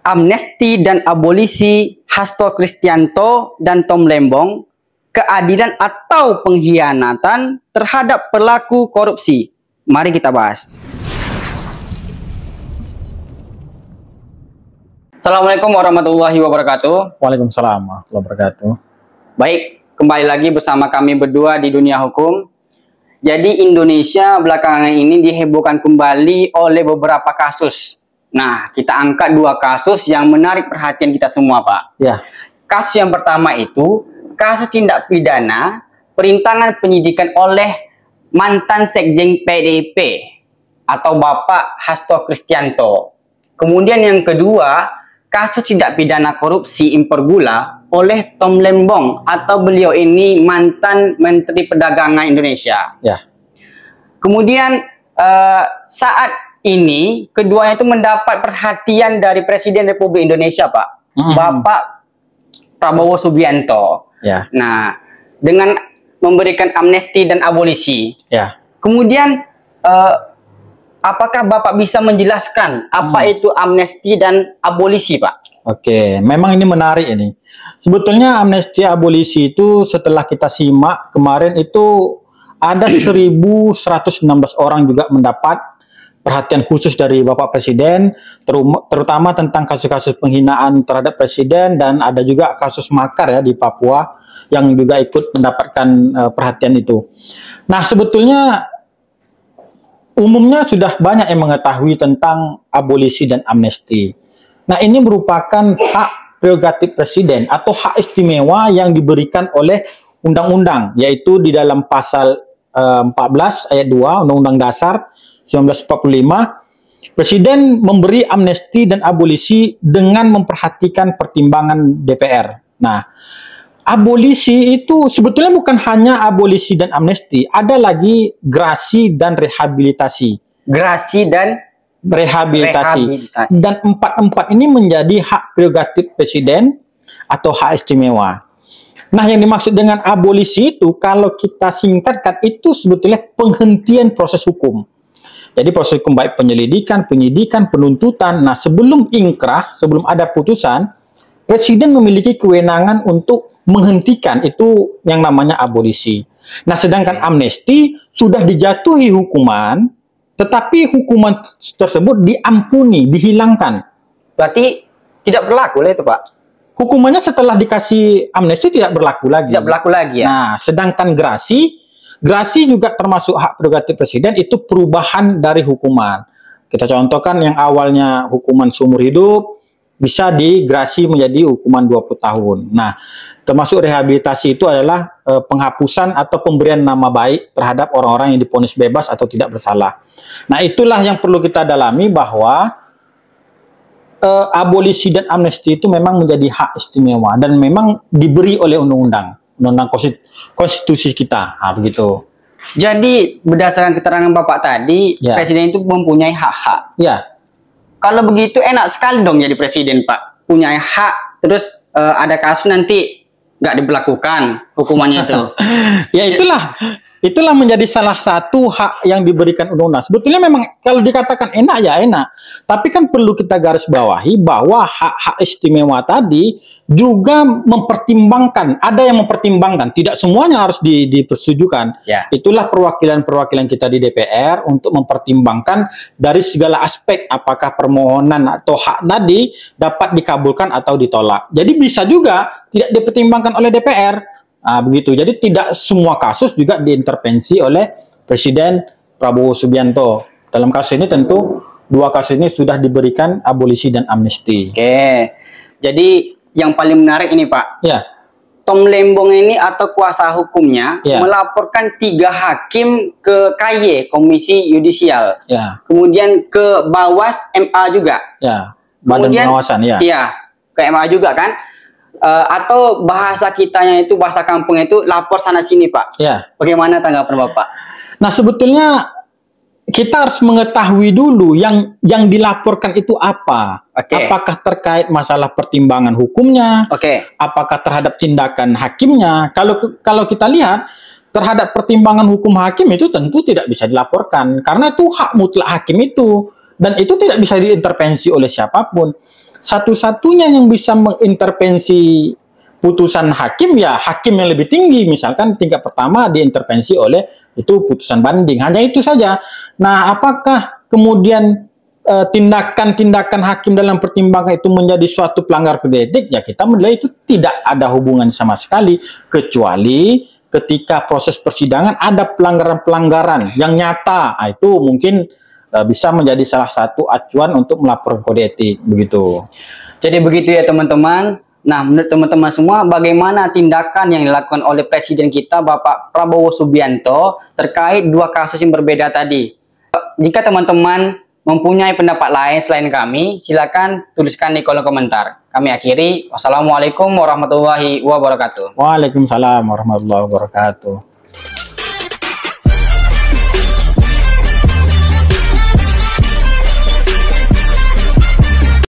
amnesti dan abolisi Hasto Kristianto dan Tom Lembong, keadilan atau pengkhianatan terhadap pelaku korupsi. Mari kita bahas. Assalamualaikum warahmatullahi wabarakatuh. Waalaikumsalam warahmatullahi wabarakatuh. Baik, kembali lagi bersama kami berdua di dunia hukum. Jadi Indonesia belakangan ini dihebohkan kembali oleh beberapa kasus. Nah, kita angkat dua kasus yang menarik perhatian kita semua, Pak. Ya. Kasus yang pertama itu kasus tindak pidana perintangan penyidikan oleh mantan sekjen PDIP atau Bapak Hasto Kristianto. Kemudian yang kedua, kasus tindak pidana korupsi impor gula oleh Tom Lembong atau beliau ini mantan Menteri Perdagangan Indonesia. Ya. Kemudian saat ini keduanya itu mendapat perhatian dari Presiden Republik Indonesia, Pak, Bapak Prabowo Subianto. Ya. Nah, dengan memberikan amnesti dan abolisi. Ya. Kemudian apakah Bapak bisa menjelaskan apa itu amnesti dan abolisi, Pak? Oke, memang ini menarik ini. Sebetulnya amnesti abolisi itu setelah kita simak kemarin itu ada 1.116 orang juga mendapat perhatian khusus dari Bapak Presiden, terutama tentang kasus-kasus penghinaan terhadap Presiden, dan ada juga kasus makar ya di Papua yang juga ikut mendapatkan perhatian itu. Nah, sebetulnya umumnya sudah banyak yang mengetahui tentang abolisi dan amnesti. Nah, ini merupakan hak prerogatif Presiden atau hak istimewa yang diberikan oleh undang-undang, yaitu di dalam pasal 14 ayat 2 Undang-Undang Dasar 1945, Presiden memberi amnesti dan abolisi dengan memperhatikan pertimbangan DPR. Nah, abolisi itu sebetulnya bukan hanya abolisi dan amnesti, ada lagi grasi dan rehabilitasi. Grasi dan Rehabilitasi. Dan empat ini menjadi hak prerogatif Presiden atau hak istimewa. Nah, yang dimaksud dengan abolisi itu, kalau kita singkatkan, itu sebetulnya penghentian proses hukum. Jadi proses hukum baik penyelidikan, penyidikan, penuntutan. Nah, sebelum ingkrah, sebelum ada putusan, Presiden memiliki kewenangan untuk menghentikan itu yang namanya abolisi. Nah, sedangkan amnesti sudah dijatuhi hukuman, tetapi hukuman tersebut diampuni, dihilangkan. berarti tidak berlaku lah itu, Pak. Hukumannya setelah dikasih amnesti tidak berlaku lagi. Tidak berlaku lagi ya. Nah, sedangkan grasi juga termasuk hak prerogatif Presiden, itu perubahan dari hukuman. Kita contohkan yang awalnya hukuman seumur hidup bisa digrasi menjadi hukuman 20 tahun. Nah, termasuk rehabilitasi itu adalah penghapusan atau pemberian nama baik terhadap orang-orang yang divonis bebas atau tidak bersalah. Nah, itulah yang perlu kita dalami, bahwa abolisi dan amnesti itu memang menjadi hak istimewa dan memang diberi oleh undang-undang konstitusi kita. Nah, begitu. Jadi berdasarkan keterangan Bapak tadi, Ya. Presiden itu mempunyai hak-hak. Ya. Kalau begitu enak sekali dong jadi Presiden, Pak. Punya hak, terus ada kasus nanti nggak diberlakukan hukumannya itu. Ya, itulah menjadi salah satu hak yang diberikan undang-undang. Sebetulnya memang kalau dikatakan enak ya enak, tapi kan perlu kita garis bawahi bahwa hak-hak istimewa tadi juga mempertimbangkan, ada yang mempertimbangkan, tidak semuanya harus dipersetujukan. Ya. Itulah perwakilan-perwakilan kita di DPR untuk mempertimbangkan dari segala aspek apakah permohonan atau hak tadi dapat dikabulkan atau ditolak. Jadi bisa juga tidak dipertimbangkan oleh DPR. Nah, begitu. Jadi tidak semua kasus juga diintervensi oleh Presiden Prabowo Subianto. Dalam kasus ini tentu dua kasus ini sudah diberikan abolisi dan amnesti. Oke. Jadi yang paling menarik ini, Pak. Ya. Tom Lembong ini atau kuasa hukumnya Ya. melaporkan 3 hakim ke KY, Komisi Yudisial. Ya. Kemudian ke Bawas MA juga. Ya. Badan Kemudian, pengawasan ya. Iya, ke MA juga kan. Atau bahasa kitanya itu, bahasa kampung itu lapor sana sini, Pak. Ya. Bagaimana tanggapan Bapak? Nah, sebetulnya kita harus mengetahui dulu yang dilaporkan itu apa. Oke. Apakah terkait masalah pertimbangan hukumnya? Oke. Apakah terhadap tindakan hakimnya? Kalau kita lihat terhadap pertimbangan hukum hakim itu tentu tidak bisa dilaporkan karena itu hak mutlak hakim itu, dan itu tidak bisa diintervensi oleh siapapun. satu-satunya yang bisa mengintervensi putusan hakim ya hakim yang lebih tinggi, misalkan tingkat pertama diintervensi oleh itu putusan banding, hanya itu saja. Nah, apakah kemudian tindakan-tindakan hakim dalam pertimbangan itu menjadi suatu pelanggar kode etik? Ya kita menilai itu tidak ada hubungan sama sekali, kecuali ketika proses persidangan ada pelanggaran-pelanggaran yang nyata. Nah, itu mungkin bisa menjadi salah satu acuan untuk melapor kode etik, begitu. Jadi begitu ya teman-teman. Nah, menurut teman-teman semua, bagaimana tindakan yang dilakukan oleh Presiden kita, Bapak Prabowo Subianto, terkait dua kasus yang berbeda tadi? Jika teman-teman mempunyai pendapat lain selain kami, silakan tuliskan di kolom komentar. Kami akhiri. Wassalamualaikum warahmatullahi wabarakatuh. Waalaikumsalam warahmatullahi wabarakatuh.